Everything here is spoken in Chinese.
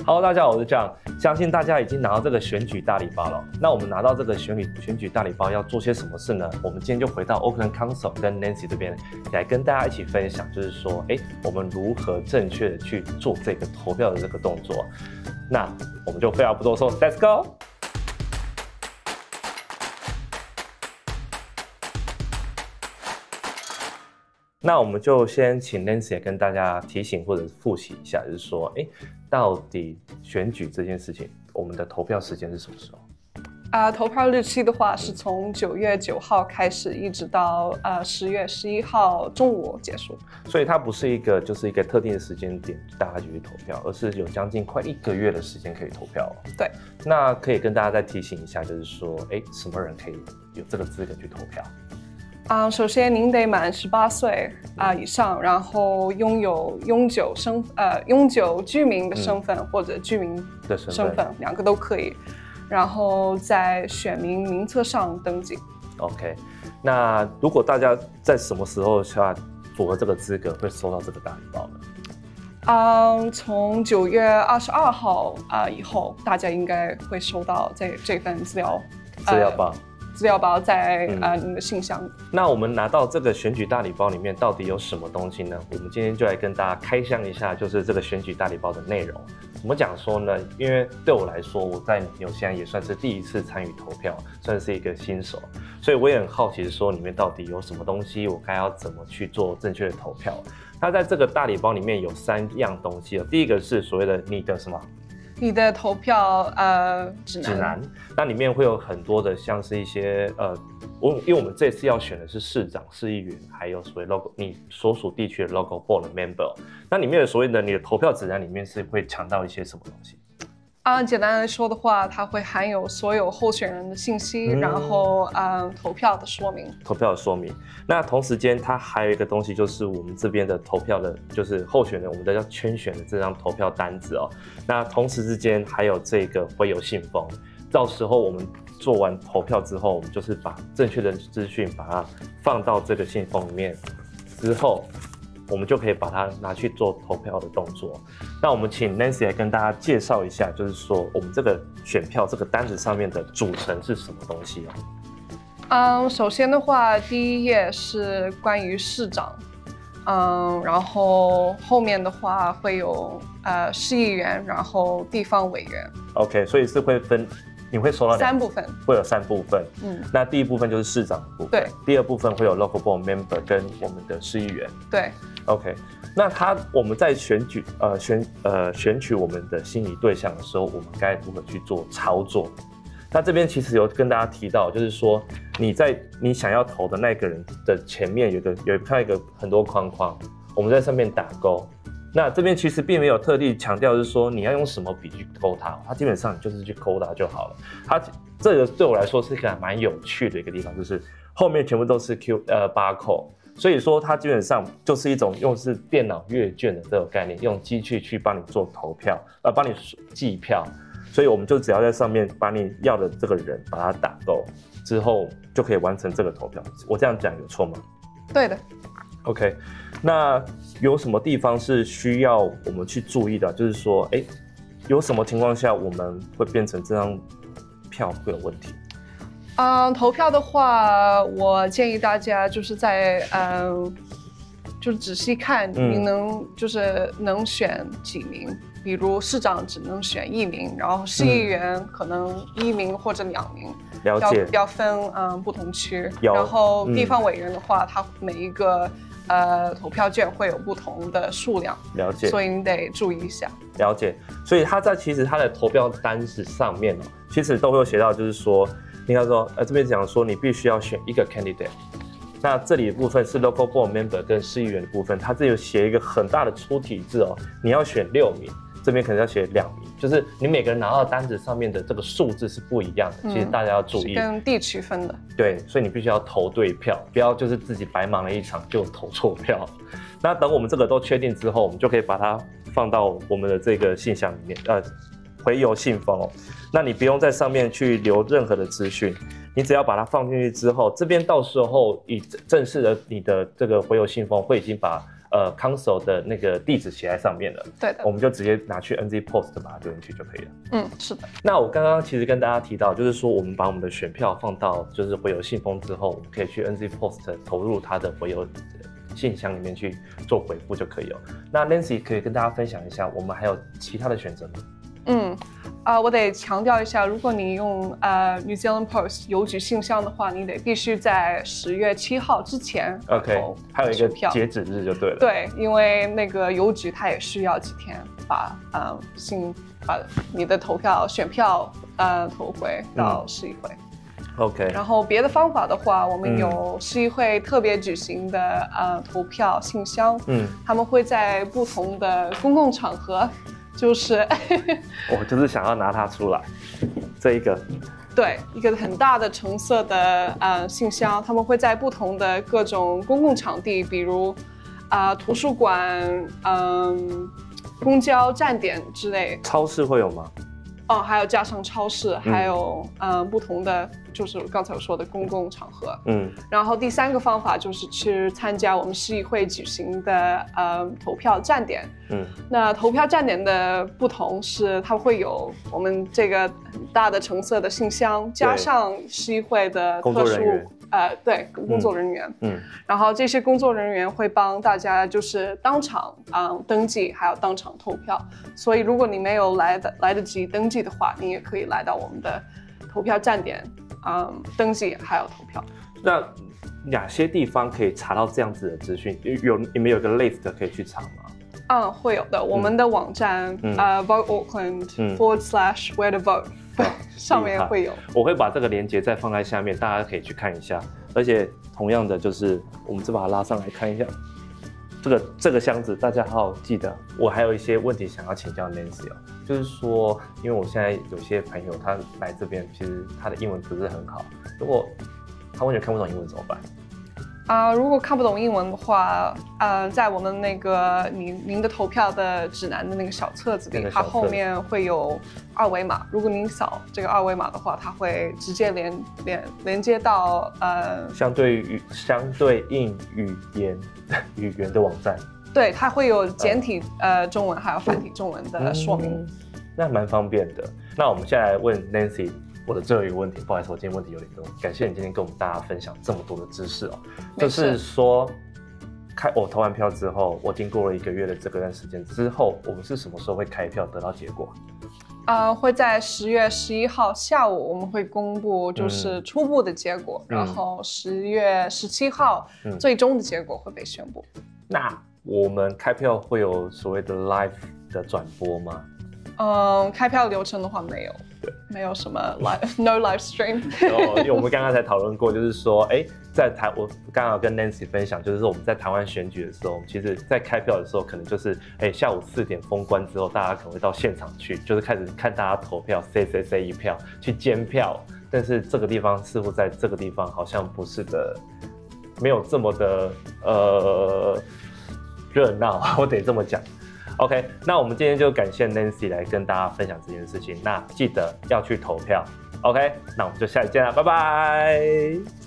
Hello， 大家好，我是John。相信大家已经拿到这个选举大礼包了。那我们拿到这个选举大礼包要做些什么事呢？我们今天就回到 Auckland Council 跟 Nancy 这边来跟大家一起分享，就是说，我们如何正确的去做这个投票的这个动作。那我们就废话不多说 ，Let's go。那我们就先请 Nancy 跟大家提醒或者复习一下，就是说，到底选举这件事情，我们的投票时间是什么时候？投票日期的话是从9月9号开始，一直到10月11号中午结束。所以它不是一个特定的时间点大家就去投票，而是有将近快1个月的时间可以投票。对。那可以跟大家再提醒一下，就是说，什么人可以有这个资格去投票？首先您得满18岁以上，然后拥有永久居民的身份，或者居民的身份，两个都可以。然后在选民名册上登记。OK， 那如果大家在什么时候下符合这个资格，会收到这个大礼包呢？从9月22号以后，大家应该会收到这份资料包。资料包在你的信箱里。那我们拿到这个选举大礼包里面到底有什么东西呢？我们今天就来跟大家开箱一下，就是这个选举大礼包的内容。怎么讲说呢？因为对我来说，我在纽西兰也算是第一次参与投票，算是一个新手，所以我也很好奇说里面到底有什么东西，我该要怎么去做正确的投票。那在这个大礼包里面有3样东西第一个是所谓的你的什么？你的投票指南，那里面会有很多的，像是一些因为我们这次要选的是市长、市议员，还有所谓 local 你所属地区的 local board member。那里面的所谓的你的投票指南里面是会强调一些什么东西？简单来说的话，它会含有所有候选人的信息，然后投票的说明。那同时间它还有一个东西，就是我们这边的投票的，就是候选人我们的叫圈选的这张投票单子那同时之间还有这个会有信封，到时候我们做完投票之后，我们就是把正确的资讯把它放到这个信封里面之后，我们就可以把它拿去做投票的动作。那我们请 Nancy 来跟大家介绍一下，就是说我们这个选票这个单子上面的组成是什么东西首先的话，第1页是关于市长，然后后面的话会有市议员，然后地方委员。OK， 所以是会分。你会收到3部分，会有3部分。那第一部分就是市长的部分，对。第2部分会有 local board member 跟我们的市议员，对。OK， 那我们在选举我们的心仪对象的时候，我们该如何去做操作？那这边其实有跟大家提到，就是说你想要投的那个人的前面有一个很多框框，我们在上面打勾。那这边其实并没有特地强调，就是说你要用什么笔去勾它，基本上你就是去勾它就好了。这个对我来说是一个蛮有趣的一个地方，就是后面全部都是barcode，所以说它基本上就是一种用是电脑阅卷的这种概念，用机器去帮你做投票，帮你计票，所以我们就只要在上面把你要的这个人把它打勾之后，就可以完成这个投票。我这样讲有错吗？对的。OK， 那有什么地方是需要我们去注意的？就是说，有什么情况下我们会变成这张票会有问题？投票的话，我建议大家就是在就是仔细看，你能选几名。比如市长只能选1名，然后市议员可能1名或者2名。了解。要分不同区。然后地方委员的话，它每一个投票卷会有不同的数量。了解。所以你得注意一下。了解。所以其实它的投票单子上面其实都会有写到，就是说，应该说这边讲说你必须要选一个 candidate。那这里的部分是 local board member 跟市议员的部分，它这里有写一个很大的粗体字你要选6名。这边可能要写2名，就是你每个人拿到单子上面的这个数字是不一样的，其实大家要注意。是跟地区分的。对，所以你必须要投对票，不要就是自己白忙了一场就投错票。那等我们这个都确定之后，我们就可以把它放到我们的这个信箱里面，回邮信封那你不用在上面去留任何的资讯，你只要把它放进去之后，这边到时候正式的你的这个回邮信封会已经把 console 的那个地址写在上面了。对的，我们就直接拿去 NZ Post 把它丢进去就可以了。嗯，是的。那我刚刚其实跟大家提到，就是说我们把我们的选票放到就是回邮信封之后，我们可以去 NZ Post 投入它的回邮信箱里面去做回复就可以了。那 Nancy 可以跟大家分享一下，我们还有其他的选择吗？我得强调一下，如果你用New Zealand Post 邮局信箱的话，你必须在10月7号之前 OK， 还有一个截止日就对了。对，因为那个邮局它也需要几天把你的投票选票投回到市议会。OK， 然后别的方法的话，我们有市议会特别举行的投票信箱，他们会在不同的公共场合。就是我就是想要拿它出来，这一个，对，一个很大的橙色的信箱，他们会在不同的各种公共场地，比如图书馆、公交站点之类。超市会有吗？哦，还有加上超市，还有不同的，就是刚才我说的公共场合。然后第3个方法就是去参加我们市议会举行的投票站点。那投票站点的不同是，它会有我们这个很大的橙色的信箱，加上市议会的特殊对工作人员。然后这些工作人员会帮大家就是当场登记，还有当场投票。所以如果你没有来得及登记的话，你也可以来到我们的投票站点登记还有投票。那哪些地方可以查到这样子的资讯？你们有个 list 可以去查吗？会有的。我们的网站Vote Auckland /where to vote 上面会有。我会把这个连结再放在下面，大家可以去看一下。而且同样的，就是我们再把它拉上来看一下。这个箱子，大家好好记得。我还有一些问题想要请教 Nancy 哦，就是说，因为我现在有些朋友他来这边，其实他的英文不是很好，如果他完全看不懂英文怎么办？如果看不懂英文的话，在我们那个您的投票的指南的那个小册子里，它后面会有2维码。如果您扫这个2维码的话，它会直接连接到相对应语言的网站。对，它会有简体中文还有繁体中文的说明。那蛮方便的。那我们现在来问 Nancy。我的最后一个问题，不好意思，我今天问题有点多。感谢你今天跟我们大家分享这么多的知识哦。就是说，我投完票之后，我经过了1个月的这段时间之后，我们是什么时候会开票得到结果？会在10月11号下午，我们会公布就是初步的结果，然后10月17号最终的结果会被宣布。那我们开票会有所谓的 live 的转播吗？开票流程的话没有，没有什么 no live stream。因为我们刚刚才讨论过，就是说，我刚好跟 Nancy 分享，就是说我们在台湾选举的时候，我们其实在开票的时候，可能就是下午4点封关之后，大家可能会到现场去，就是开始看大家投票，谁一票去监票。但是这个地方似乎在这个地方好像不是的，没有这么的热闹，我得这么讲。OK， 那我们今天就感谢 Nancy 来跟大家分享这件事情。那记得要去投票。OK， 那我们就下期见了，拜拜。